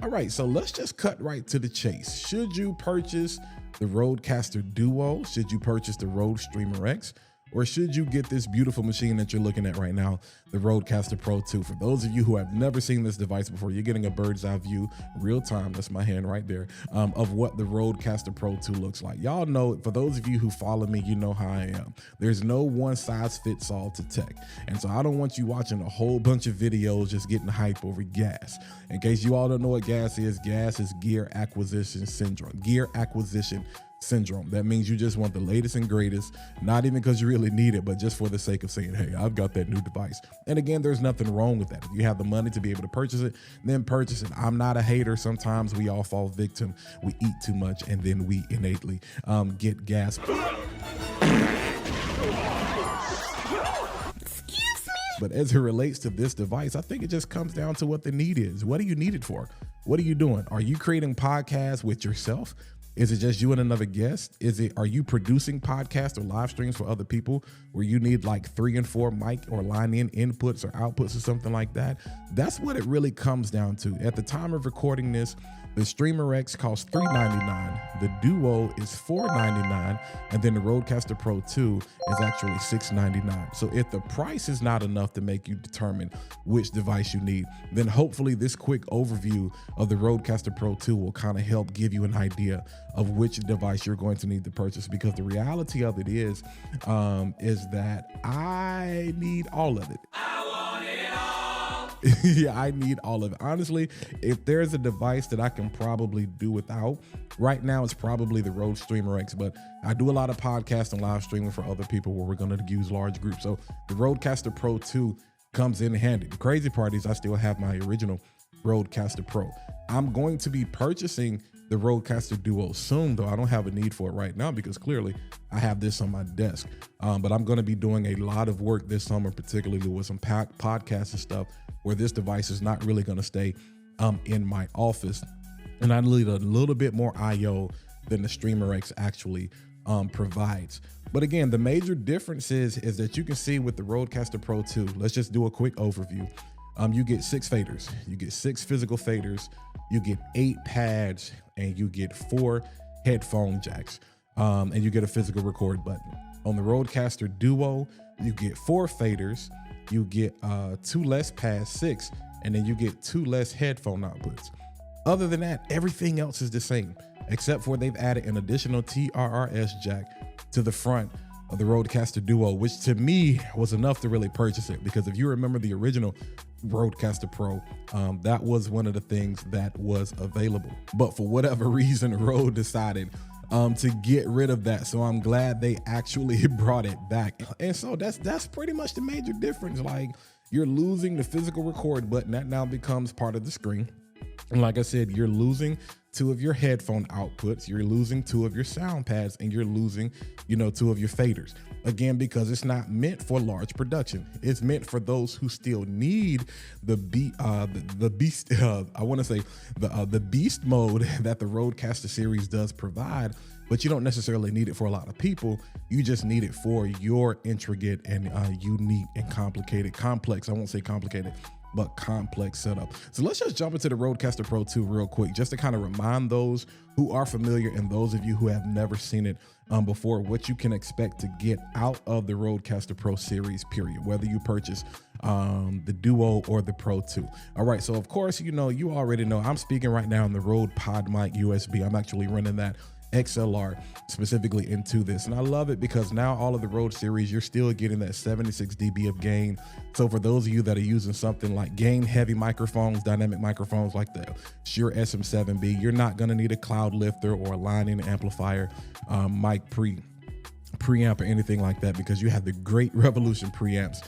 All right, so let's just cut right to the chase. Should you purchase the Rodecaster Duo? Should you purchase the Rode Streamer X? Or should you get this beautiful machine that you're looking at right now, the Rodecaster Pro 2? For those of you who have never seen this device before, you're getting a bird's eye view, real time, that's my hand right there, of what the Rodecaster Pro 2 looks like. Y'all know, for those of you who follow me, you know how I am. There's no one size fits all to tech. And so I don't want you watching a whole bunch of videos just getting hype over gas. In case you all don't know what gas is gear acquisition syndrome. That means you just want the latest and greatest, not even because you really need it, but just for the sake of saying, hey, I've got that new device. And again, there's nothing wrong with that. If you have the money to be able to purchase it, then purchase it. I'm not a hater. Sometimes we all fall victim. We eat too much and then we innately get gas. But as it relates to this device, I think it just comes down to what the need is. What do you need it for? What are you doing? Are you creating podcasts with yourself? Is it just you and another guest? Are you producing podcasts or live streams for other people where you need like 3 and 4 mic or line in inputs or outputs or something like that? That's what it really comes down to. At the time of recording this, the Streamer X costs $399, the Duo is $499, and then the Rodecaster Pro 2 is actually $699. So if the price is not enough to make you determine which device you need, then hopefully this quick overview of the Rodecaster Pro 2 will kind of help give you an idea of which device you're going to need to purchase, because the reality of it is that I need all of it. Yeah, I need all of it. Honestly, if there's a device that I can probably do without, right now it's probably the Rode Streamer X, but I do a lot of podcasts and live streaming for other people where we're going to use large groups. So the Rodecaster Pro 2 comes in handy. The crazy part is I still have my original Rodecaster Pro. I'm going to be purchasing the Rodecaster Duo soon, though I don't have a need for it right now because clearly I have this on my desk. But I'm going to be doing a lot of work this summer, particularly with some podcasts and stuff, where this device is not really going to stay in my office. And I need a little bit more I/O than the Streamer X actually provides. But again, the major difference is that you can see with the Rodecaster Pro 2, let's just do a quick overview. You get 6 faders, you get 6 physical faders, you get 8 pads, and you get 4 headphone jacks, and you get a physical record button. On the Rodecaster Duo, you get 4 faders, you get 2 less pads, 6, and then you get 2 less headphone outputs. Other than that, everything else is the same, except for they've added an additional TRRS jack to the front of the Rodecaster Duo, which to me was enough to really purchase it, because if you remember the original Rodecaster Pro, that was one of the things that was available. But for whatever reason, Rode decided to get rid of that. So I'm glad they actually brought it back. And so that's pretty much the major difference. Like, you're losing the physical record button that now becomes part of the screen. And like I said, you're losing 2 of your headphone outputs, you're losing 2 of your sound pads, and you're losing, 2 of your faders. Again, because it's not meant for large production. It's meant for those who still need the beast mode that the Rodecaster series does provide, but you don't necessarily need it for a lot of people. You just need it for your intricate and unique and complex, I won't say complicated, but complex setup. So let's just jump into the Rodecaster Pro 2 real quick, just to kind of remind those who are familiar and those of you who have never seen it before, what you can expect to get out of the Rodecaster Pro series, period, whether you purchase the Duo or the Pro 2. All right, so of course, you already know I'm speaking right now on the Rode Pod Mic USB. I'm actually running that XLR specifically into this, and I love it because now all of the Rode series, you're still getting that 76 dB of gain. So for those of you that are using something like gain heavy microphones, dynamic microphones like the Shure SM7B, you're not going to need a cloud lifter or a line-in amplifier, mic preamp or anything like that, because you have the great Revolution preamps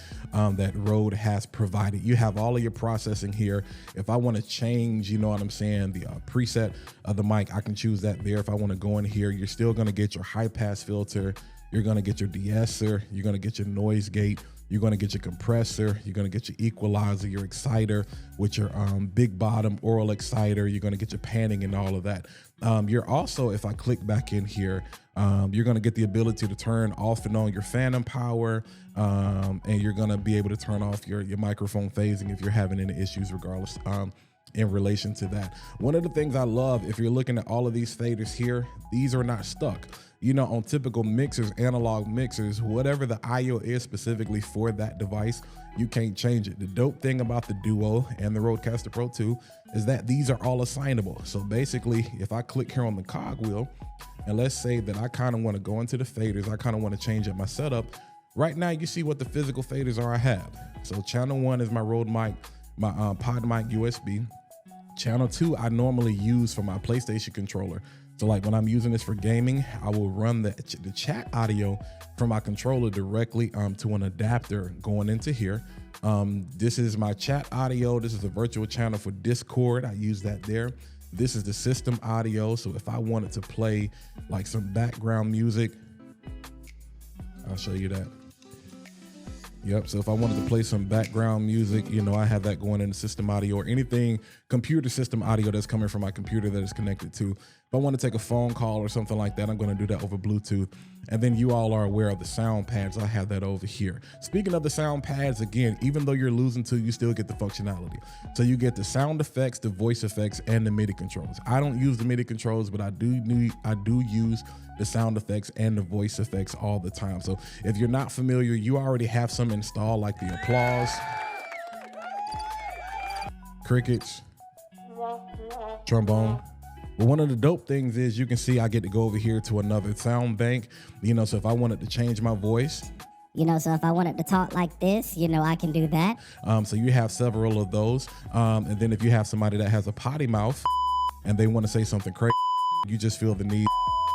that Rode has provided. You have all of your processing here. If I want to change, the preset of the mic, I can choose that there. If I want to go in here, you're still going to get your high pass filter, you're going to get your de-esser, you're going to get your noise gate, you're going to get your compressor, you're going to get your equalizer, your exciter with your big bottom oral exciter, you're going to get your panning and all of that. You're also, if I click back in here, you're going to get the ability to turn off and on your phantom power, and you're going to be able to turn off your microphone phasing if you're having any issues regardless. in relation to that. One of the things I love, if you're looking at all of these faders here, these are not stuck. You know, on typical mixers, analog mixers, whatever the IO is specifically for that device, you can't change it. The dope thing about the Duo and the Rodecaster Pro 2 is that these are all assignable. So basically, if I click here on the cogwheel, and let's say that I kind of want to go into the faders, I kind of want to change up my setup. Right now, you see what the physical faders are I have. So channel 1 is my Rode mic, my pod mic USB. Channel 2 I normally use for my PlayStation controller. So like when I'm using this for gaming, I will run the chat audio from my controller directly to an adapter going into here. This is my chat audio. This is a virtual channel for Discord. I use that there. This is the system audio. So if I wanted to play like some background music, I'll show you that. Yep, so if I wanted to play some background music, you know, I have that going in the system audio or anything computer system audio that's coming from my computer that is connected to. If I want to take a phone call or something like that, I'm going to do that over Bluetooth. And then you all are aware of the sound pads. I have that over here. Speaking of the sound pads, again, even though you're losing two, you still get the functionality. So you get the sound effects, the voice effects, and the MIDI controls. I don't use the MIDI controls, but I do use the sound effects and the voice effects all the time. So if you're not familiar, you already have some installed, like the applause, crickets, trombone. But one of the dope things is you can see I get to go over here to another sound bank, you know, so if I wanted to change my voice, you know, so if I wanted to talk like this, you know, I can do that. So you have several of those. And then if you have somebody that has a potty mouth and they want to say something crazy, you just feel the need,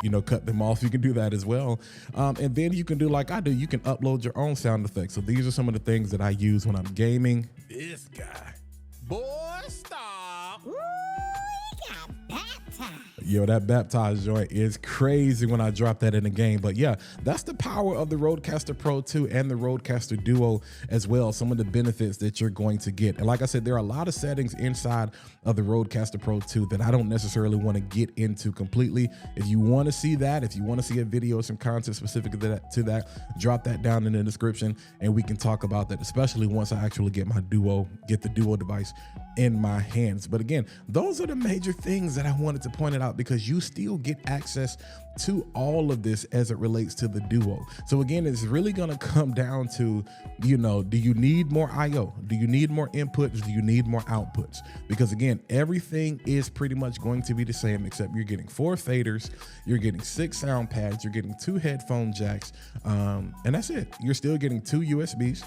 you know, cut them off. You can do that as well. And then you can do like I do. You can upload your own sound effects. So these are some of the things that I use when I'm gaming. This guy. Boy, stop. Ooh, he got baptized. Yo, that baptized joint is crazy when I drop that in the game. But yeah, that's the power of the Rodecaster Pro 2 and the Rodecaster Duo as well. Some of the benefits that you're going to get. And like I said, there are a lot of settings inside of the Rodecaster Pro 2 that I don't necessarily want to get into completely. If you want to see that, if you want to see a video, some content specific to that, drop that down in the description and we can talk about that, especially once I actually get the Duo device in my hands. But again, those are the major things that I wanted to point it out because you still get access to all of this as it relates to the Duo. So again, it's really going to come down to, you know, do you need more IO? Do you need more inputs? Do you need more outputs? Because again, everything is pretty much going to be the same, except you're getting 4 faders, you're getting 6 sound pads, you're getting 2 headphone jacks, and that's it. You're still getting 2 USBs.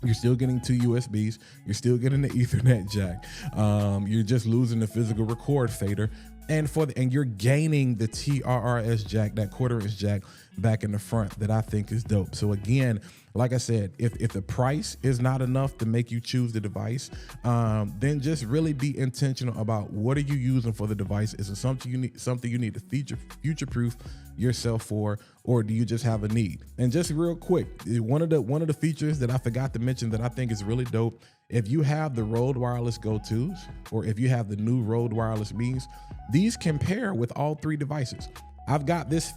You're still getting 2 USBs. You're still getting the Ethernet jack. You're just losing the physical record fader. And you're gaining the TRRS jack, that 1/4" jack back in the front that I think is dope. So again, like I said, if the price is not enough to make you choose the device, then just really be intentional about what are you using for the device. Is it something you need to future-proof yourself for, or do you just have a need? And just real quick, one of the features that I forgot to mention that I think is really dope, if you have the Rode Wireless Go 2s, or if you have the new Rode Wireless Me's, these can pair with all 3 devices. I've got this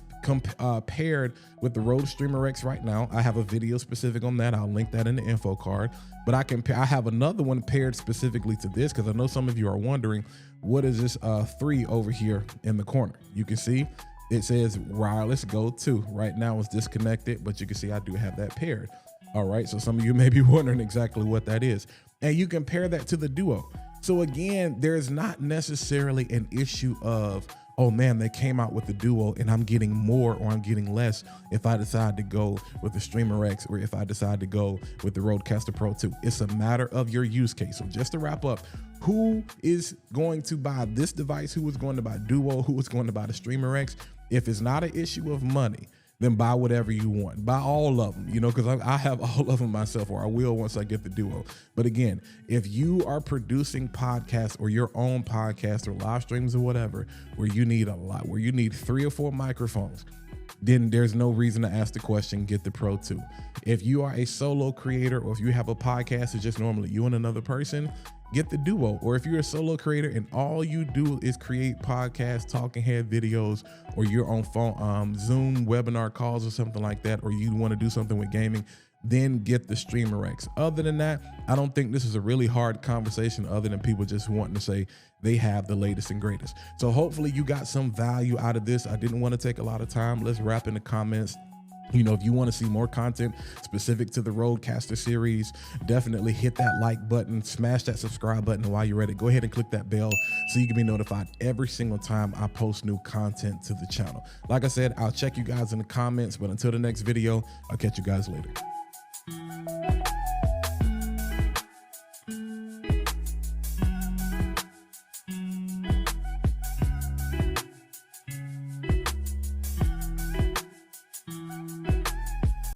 paired with the Rode Streamer X right now. I have a video specific on that. I'll link that in the info card. But I have another one paired specifically to this because I know some of you are wondering, what is this 3 over here in the corner? You can see it says Wireless Go 2. Right now it's disconnected, but you can see I do have that paired. All right, so some of you may be wondering exactly what that is. And you can pair that to the Duo. So again, there's not necessarily an issue of, oh man, they came out with the Duo and I'm getting more or I'm getting less if I decide to go with the Streamer X or if I decide to go with the Rodecaster Pro 2. It's a matter of your use case. So just to wrap up, who is going to buy this device? Who is going to buy Duo? Who is going to buy the Streamer X? If it's not an issue of money, then buy whatever you want. Buy all of them, you know, because I have all of them myself, or I will once I get the Duo. But again, if you are producing podcasts or your own podcast or live streams or whatever, where you need a lot, where you need 3 or 4 microphones, then there's no reason to ask the question, get the Pro 2. If you are a solo creator or if you have a podcast, it's just normally you and another person, get the Duo. Or if you're a solo creator and all you do is create podcasts, talking head videos, or you're on phone, Zoom webinar calls or something like that, or you want to do something with gaming, then get the Streamer X. Other than that, I don't think this is a really hard conversation other than people just wanting to say they have the latest and greatest. So hopefully you got some value out of this. I didn't want to take a lot of time. Let's wrap in the comments. You know, if you want to see more content specific to the Rodecaster series, definitely hit that like button, smash that subscribe button. And while you're at it, go ahead and click that bell so you can be notified every single time I post new content to the channel. Like I said, I'll check you guys in the comments, but until the next video, I'll catch you guys later.